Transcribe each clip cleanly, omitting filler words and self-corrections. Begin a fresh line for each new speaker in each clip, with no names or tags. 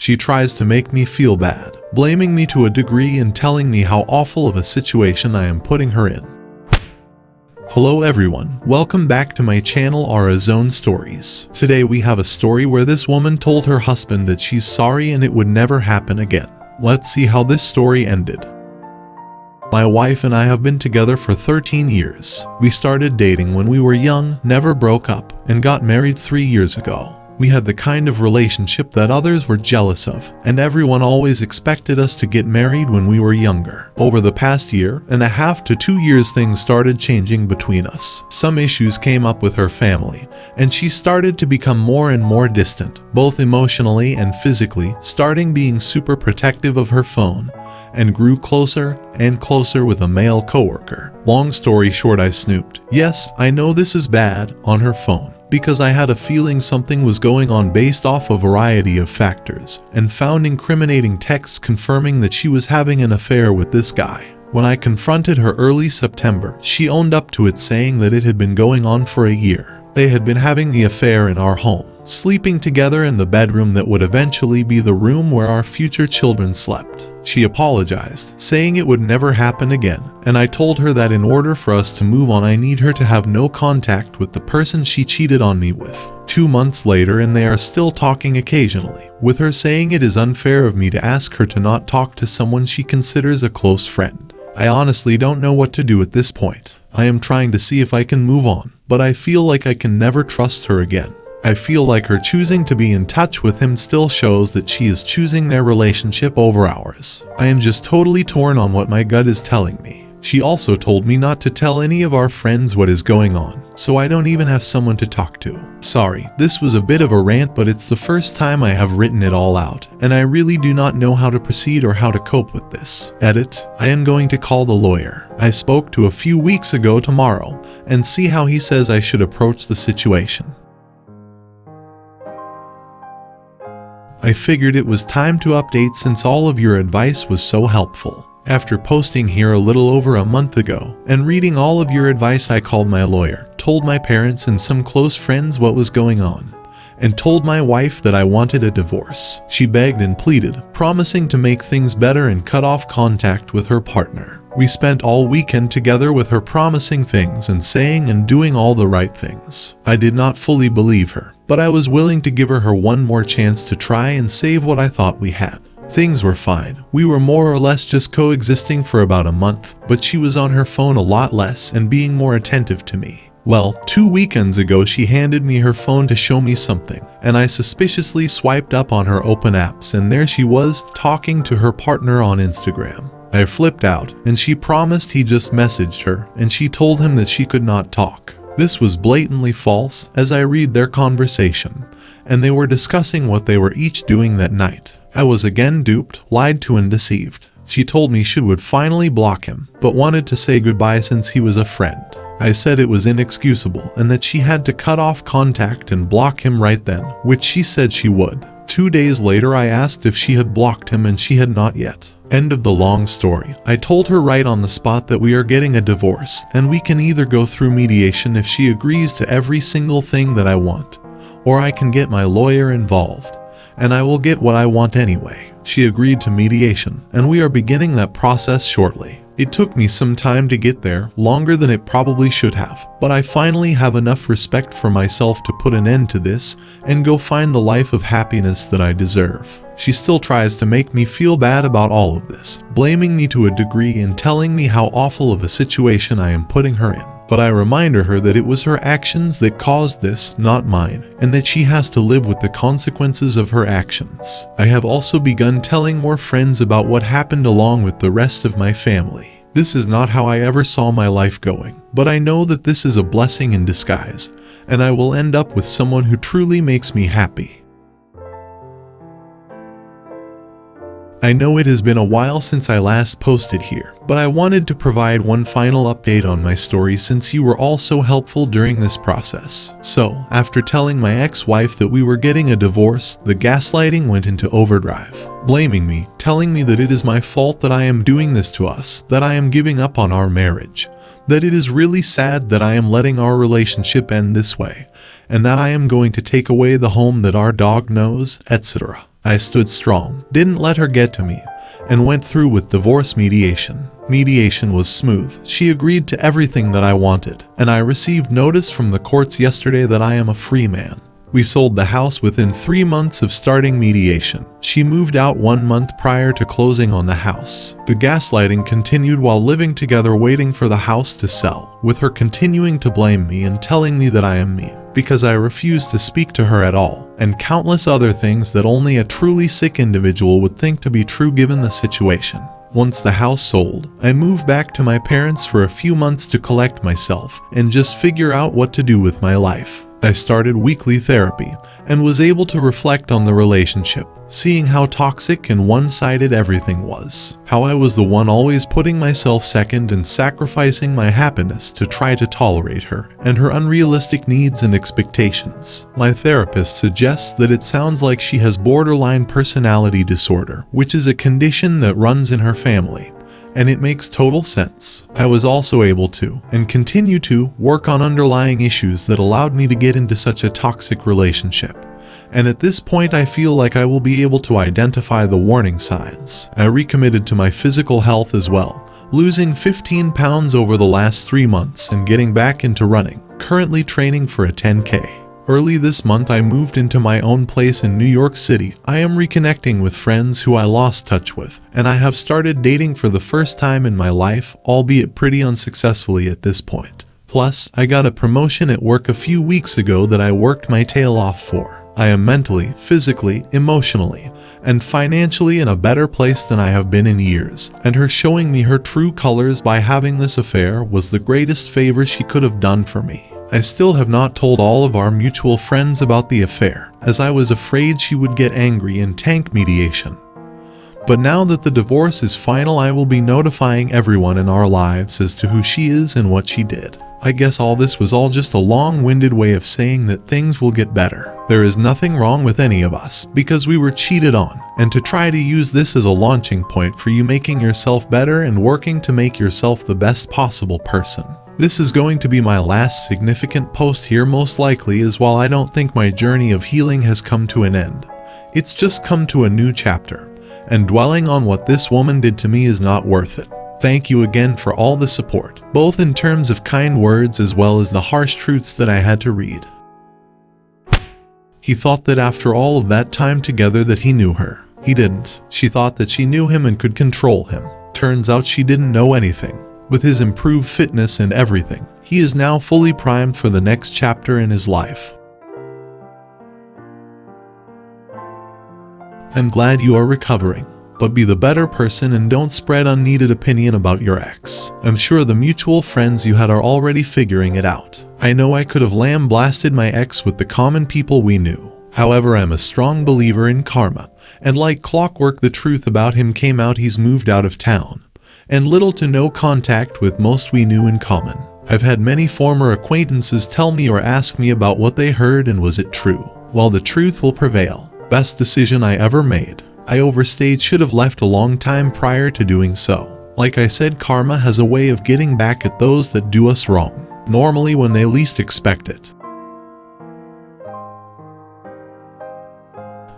She tries to make me feel bad, blaming me to a degree and telling me how awful of a situation I am putting her in. Hello everyone, welcome back to my channel Aura Zone Stories. Today we have a story where this woman told her husband that she's sorry and it would never happen again. Let's see how this story ended. My wife and I have been together for 13 years. We started dating when we were young, never broke up, and got married 3 years ago. We had the kind of relationship that others were jealous of, and everyone always expected us to get married when we were younger. Over the past year and a half to 2 years, things started changing between us. Some issues came up with her family, and she started to become more and more distant, both emotionally and physically, starting being super protective of her phone, and grew closer and closer with a male coworker. Long story short, I snooped. Yes, I know this is bad, on her phone, because I had a feeling something was going on based off a variety of factors, and found incriminating texts confirming that she was having an affair with this guy. When I confronted her early September, she owned up to it, saying that it had been going on for a year. They had been having the affair in our home, sleeping together in the bedroom that would eventually be the room where our future children slept. She apologized, saying it would never happen again, and I told her that in order for us to move on, I need her to have no contact with the person she cheated on me with. 2 months later, and they are still talking occasionally, with her saying it is unfair of me to ask her to not talk to someone she considers a close friend. I honestly don't know what to do at this point. I am trying to see if I can move on, but I feel like I can never trust her again. I feel like her choosing to be in touch with him still shows that she is choosing their relationship over ours. I am just totally torn on what my gut is telling me. She also told me not to tell any of our friends what is going on, so I don't even have someone to talk to. Sorry, this was a bit of a rant, but it's the first time I have written it all out, and I really do not know how to proceed or how to cope with this. Edit. I am going to call the lawyer I spoke to a few weeks ago tomorrow, and see how he says I should approach the situation. I figured it was time to update since all of your advice was so helpful. After posting here a little over a month ago and reading all of your advice, I called my lawyer, told my parents and some close friends what was going on, and told my wife that I wanted a divorce. She begged and pleaded, promising to make things better and cut off contact with her partner. We spent all weekend together with her, promising things and saying and doing all the right things. I did not fully believe her, but I was willing to give her one more chance to try and save what I thought we had. Things were fine. We were more or less just coexisting for about a month, but she was on her phone a lot less and being more attentive to me. Well, 2 weekends ago she handed me her phone to show me something, and I suspiciously swiped up on her open apps, and there she was, talking to her partner on Instagram. I flipped out, and she promised he just messaged her, and she told him that she could not talk. This was blatantly false, as I read their conversation, and they were discussing what they were each doing that night. I was again duped, lied to and deceived. She told me she would finally block him, but wanted to say goodbye since he was a friend. I said it was inexcusable and that she had to cut off contact and block him right then, which she said she would. 2 days later I asked if she had blocked him, and she had not yet. End of the long story. I told her right on the spot that we are getting a divorce, and we can either go through mediation if she agrees to every single thing that I want, or I can get my lawyer involved, and I will get what I want anyway. She agreed to mediation, and we are beginning that process shortly. It took me some time to get there, longer than it probably should have, but I finally have enough respect for myself to put an end to this and go find the life of happiness that I deserve. She still tries to make me feel bad about all of this, blaming me to a degree and telling me how awful of a situation I am putting her in. But I remind her that it was her actions that caused this, not mine, and that she has to live with the consequences of her actions. I have also begun telling more friends about what happened along with the rest of my family. This is not how I ever saw my life going, but I know that this is a blessing in disguise, and I will end up with someone who truly makes me happy. I know it has been a while since I last posted here, but I wanted to provide one final update on my story since you were all so helpful during this process. So, after telling my ex-wife that we were getting a divorce, the gaslighting went into overdrive, blaming me, telling me that it is my fault that I am doing this to us, that I am giving up on our marriage, that it is really sad that I am letting our relationship end this way, and that I am going to take away the home that our dog knows, etc. I stood strong, didn't let her get to me, and went through with divorce mediation. Mediation was smooth. She agreed to everything that I wanted, and I received notice from the courts yesterday that I am a free man. We sold the house within 3 months of starting mediation. She moved out 1 month prior to closing on the house. The gaslighting continued while living together, waiting for the house to sell, with her continuing to blame me and telling me that I am me, because I refused to speak to her at all, and countless other things that only a truly sick individual would think to be true given the situation. Once the house sold, I moved back to my parents for a few months to collect myself and just figure out what to do with my life. I started weekly therapy and was able to reflect on the relationship, seeing how toxic and one-sided everything was. How I was the one always putting myself second and sacrificing my happiness to try to tolerate her and her unrealistic needs and expectations. My therapist suggests that it sounds like she has borderline personality disorder, which is a condition that runs in her family. And it makes total sense. I was also able to, and continue to, work on underlying issues that allowed me to get into such a toxic relationship. And at this point I feel like I will be able to identify the warning signs. I recommitted to my physical health as well, losing 15 pounds over the last 3 months and getting back into running, currently training for a 10K. Early this month I moved into my own place in New York City. I am reconnecting with friends who I lost touch with, and I have started dating for the first time in my life, albeit pretty unsuccessfully at this point. Plus, I got a promotion at work a few weeks ago that I worked my tail off for. I am mentally, physically, emotionally, and financially in a better place than I have been in years, and her showing me her true colors by having this affair was the greatest favor she could have done for me. I still have not told all of our mutual friends about the affair, as I was afraid she would get angry and tank mediation. But now that the divorce is final, I will be notifying everyone in our lives as to who she is and what she did. I guess all this was all just a long-winded way of saying that things will get better. There is nothing wrong with any of us, because we were cheated on, and to try to use this as a launching point for you making yourself better and working to make yourself the best possible person. This is going to be my last significant post here most likely, as while I don't think my journey of healing has come to an end, it's just come to a new chapter, and dwelling on what this woman did to me is not worth it. Thank you again for all the support, both in terms of kind words as well as the harsh truths that I had to read. He thought that after all of that time together that he knew her. He didn't. She thought that she knew him and could control him. Turns out she didn't know anything. With his improved fitness and everything, he is now fully primed for the next chapter in his life. I'm glad you are recovering, but be the better person and don't spread unneeded opinion about your ex. I'm sure the mutual friends you had are already figuring it out. I know I could have lambasted my ex with the common people we knew. However, I'm a strong believer in karma, and like clockwork the truth about him came out. He's moved out of town, and little to no contact with most we knew in common. I've had many former acquaintances tell me or ask me about what they heard and was it true. Well, the truth will prevail. Best decision I ever made. I overstayed, should have left a long time prior to doing so. Like I said, karma has a way of getting back at those that do us wrong, normally when they least expect it.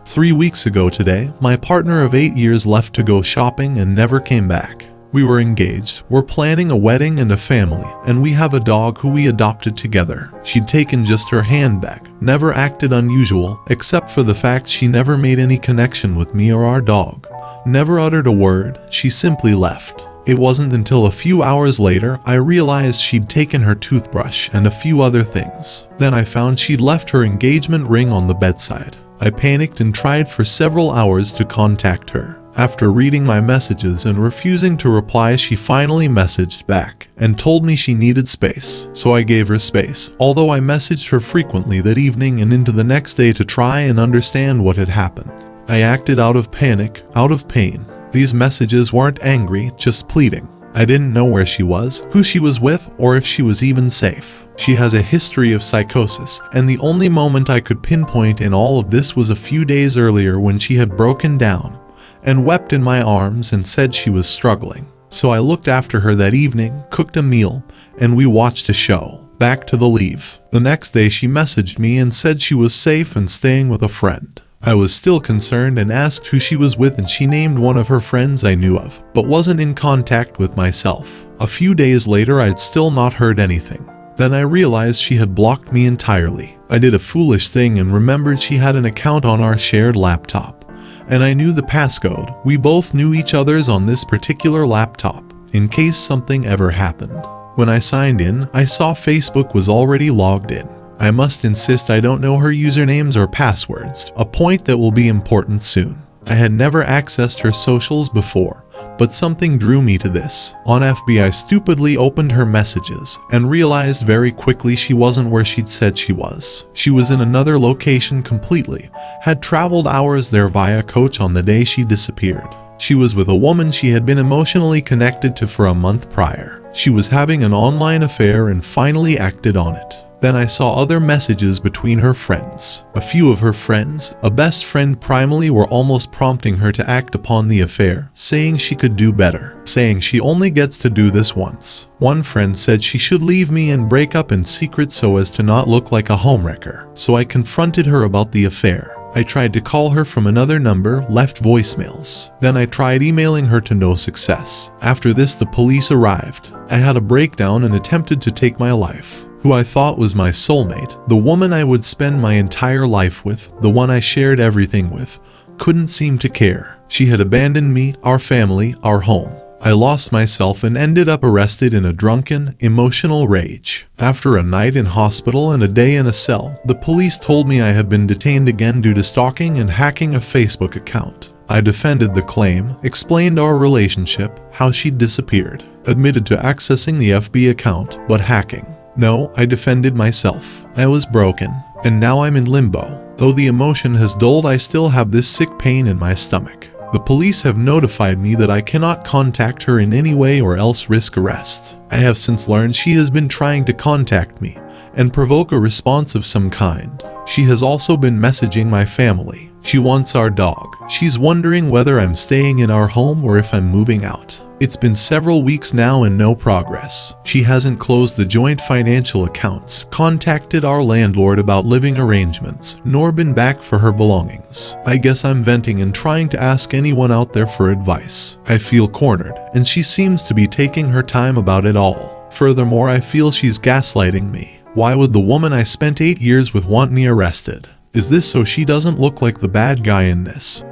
3 weeks ago today, my partner of 8 years left to go shopping and never came back. We were engaged, we're planning a wedding and a family, and we have a dog who we adopted together. She'd taken just her hand back, never acted unusual, except for the fact she never made any connection with me or our dog. Never uttered a word, she simply left. It wasn't until a few hours later I realized she'd taken her toothbrush and a few other things. Then I found she'd left her engagement ring on the bedside. I panicked and tried for several hours to contact her. After reading my messages and refusing to reply, she finally messaged back and told me she needed space. So I gave her space, although I messaged her frequently that evening and into the next day to try and understand what had happened. I acted out of panic, out of pain. These messages weren't angry, just pleading. I didn't know where she was, who she was with, or if she was even safe. She has a history of psychosis, and the only moment I could pinpoint in all of this was a few days earlier when she had broken down and wept in my arms and said she was struggling. So I looked after her that evening, cooked a meal, and we watched a show. Back to the leave. The next day she messaged me and said she was safe and staying with a friend. I was still concerned and asked who she was with, and she named one of her friends I knew of, but wasn't in contact with myself. A few days later, I'd still not heard anything. Then I realized she had blocked me entirely. I did a foolish thing and remembered she had an account on our shared laptop, and I knew the passcode. We both knew each other's on this particular laptop, in case something ever happened. When I signed in, I saw Facebook was already logged in. I must insist I don't know her usernames or passwords, a point that will be important soon. I had never accessed her socials before, but something drew me to this. On FB, I stupidly opened her messages and realized very quickly she wasn't where she'd said she was. She was in another location completely, had traveled hours there via coach on the day she disappeared. She was with a woman she had been emotionally connected to for a month prior. She was having an online affair and finally acted on it. Then I saw other messages between her friends. A few of her friends, a best friend primarily, were almost prompting her to act upon the affair, saying she could do better, saying she only gets to do this once. One friend said she should leave me and break up in secret so as to not look like a homewrecker. So I confronted her about the affair. I tried to call her from another number, left voicemails. Then I tried emailing her to no success. After this, the police arrived. I had a breakdown and attempted to take my life. Who I thought was my soulmate, the woman I would spend my entire life with, the one I shared everything with, couldn't seem to care. She had abandoned me, our family, our home. I lost myself and ended up arrested in a drunken, emotional rage. After a night in hospital and a day in a cell, the police told me I had been detained again due to stalking and hacking a Facebook account. I defended the claim, explained our relationship, how she'd disappeared, admitted to accessing the FB account, but hacking. No, I defended myself. I was broken, and now I'm in limbo. Though the emotion has dulled, I still have this sick pain in my stomach. The police have notified me that I cannot contact her in any way or else risk arrest. I have since learned she has been trying to contact me and provoke a response of some kind. She has also been messaging my family. She wants our dog. She's wondering whether I'm staying in our home or if I'm moving out. It's been several weeks now and no progress. She hasn't closed the joint financial accounts, contacted our landlord about living arrangements, nor been back for her belongings. I guess I'm venting and trying to ask anyone out there for advice. I feel cornered, and she seems to be taking her time about it all. Furthermore, I feel she's gaslighting me. Why would the woman I spent 8 years with want me arrested? Is this so she doesn't look like the bad guy in this?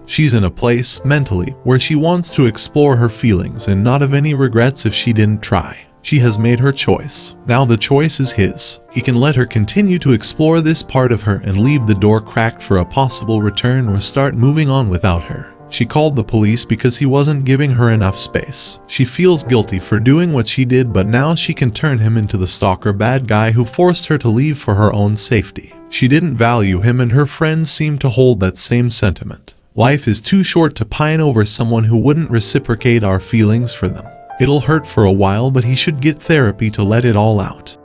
She's in a place, mentally, where she wants to explore her feelings and not have any regrets if she didn't try. She has made her choice. Now the choice is his. He can let her continue to explore this part of her and leave the door cracked for a possible return or start moving on without her. She called the police because he wasn't giving her enough space. She feels guilty for doing what she did, but now she can turn him into the stalker bad guy who forced her to leave for her own safety. She didn't value him, and her friends seem to hold that same sentiment. Life is too short to pine over someone who wouldn't reciprocate our feelings for them. It'll hurt for a while, but he should get therapy to let it all out.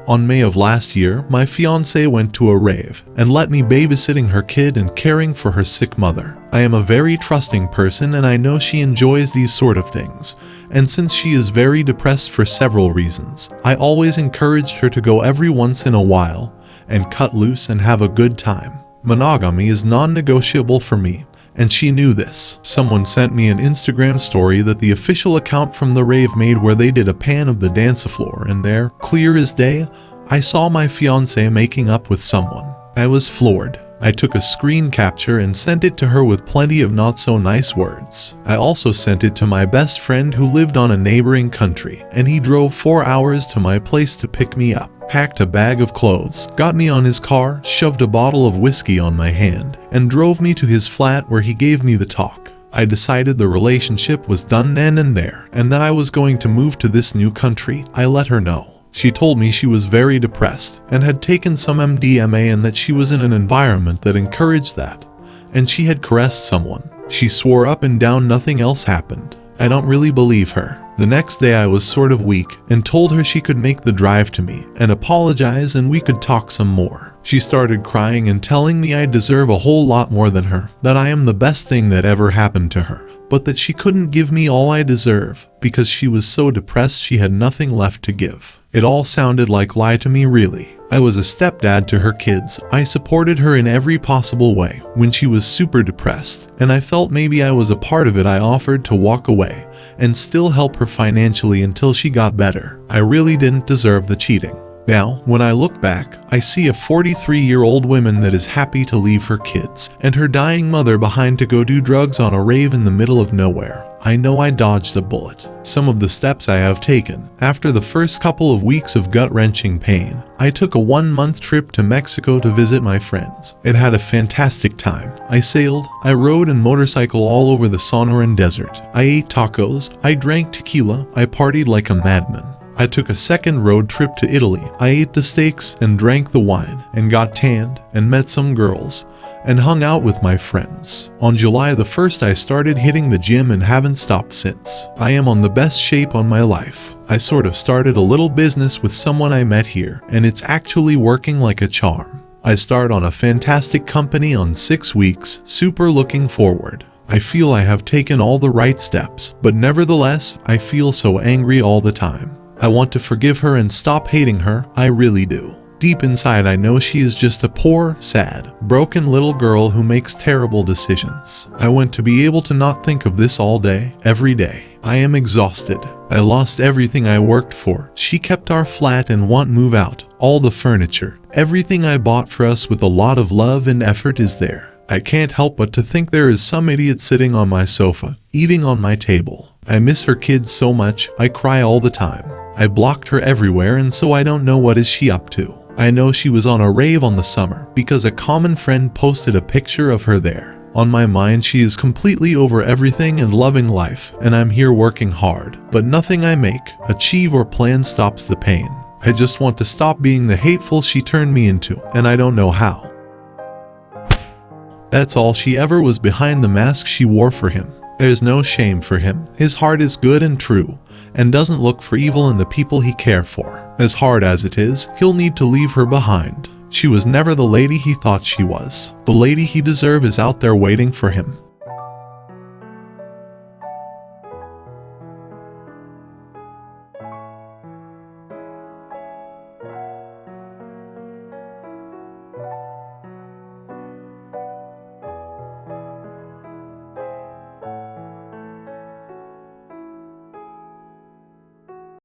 On May of last year, my fiancée went to a rave and let me babysitting her kid and caring for her sick mother. I am a very trusting person, and I know she enjoys these sort of things. And since she is very depressed for several reasons, I always encouraged her to go every once in a while and cut loose and have a good time. Monogamy is non-negotiable for me, and she knew this. Someone sent me an Instagram story that the official account from the rave made where they did a pan of the dance floor, and there, clear as day, I saw my fiancé making up with someone. I was floored. I took a screen capture and sent it to her with plenty of not so nice words. I also sent it to my best friend who lived on a neighboring country, and he drove 4 hours to my place to pick me up. Packed a bag of clothes, got me on his car, shoved a bottle of whiskey on my hand, and drove me to his flat where he gave me the talk. I decided the relationship was done then and there, and that I was going to move to this new country. I let her know. She told me she was very depressed and had taken some MDMA and that she was in an environment that encouraged that, and she had caressed someone. She swore up and down nothing else happened. I don't really believe her. The next day I was sort of weak and told her she could make the drive to me and apologize and we could talk some more. She started crying and telling me I deserve a whole lot more than her, that I am the best thing that ever happened to her, but that she couldn't give me all I deserve because she was so depressed she had nothing left to give. It all sounded like lie to me, really. I was a stepdad to her kids. I supported her in every possible way. When she was super depressed, and I felt maybe I was a part of it, I offered to walk away and still help her financially until she got better. I really didn't deserve the cheating. Now, when I look back, I see a 43-year-old woman that is happy to leave her kids and her dying mother behind to go do drugs on a rave in the middle of nowhere. I know I dodged a bullet. Some of the steps I have taken. After the first couple of weeks of gut-wrenching pain, I took a 1-month trip to Mexico to visit my friends. It had a fantastic time. I sailed, I rode and motorcycled all over the Sonoran Desert. I ate tacos, I drank tequila, I partied like a madman. I took a second road trip to Italy. I ate the steaks and drank the wine and got tanned and met some girls and hung out with my friends. On July the 1st, I started hitting the gym and haven't stopped since. I am on the best shape on my life. I sort of started a little business with someone I met here, and it's actually working like a charm. I start on a fantastic company on 6 weeks, super looking forward. I feel I have taken all the right steps, but nevertheless, I feel so angry all the time. I want to forgive her and stop hating her, I really do. Deep inside, I know she is just a poor, sad, broken little girl who makes terrible decisions. I want to be able to not think of this all day, every day. I am exhausted. I lost everything I worked for. She kept our flat and won't move out. All the furniture, everything I bought for us with a lot of love and effort is there. I can't help but to think there is some idiot sitting on my sofa, eating on my table. I miss her kids so much, I cry all the time. I blocked her everywhere, and so I don't know what is she up to. I know she was on a rave on the summer because a common friend posted a picture of her there. On my mind, she is completely over everything and loving life, and I'm here working hard. But nothing I make, achieve, or plan stops the pain. I just want to stop being the hateful she turned me into, and I don't know how. That's all she ever was behind the mask she wore for him. There's no shame for him. His heart is good and true, and doesn't look for evil in the people he cares for. As hard as it is, he'll need to leave her behind. She was never the lady he thought she was. The lady he deserved is out there waiting for him.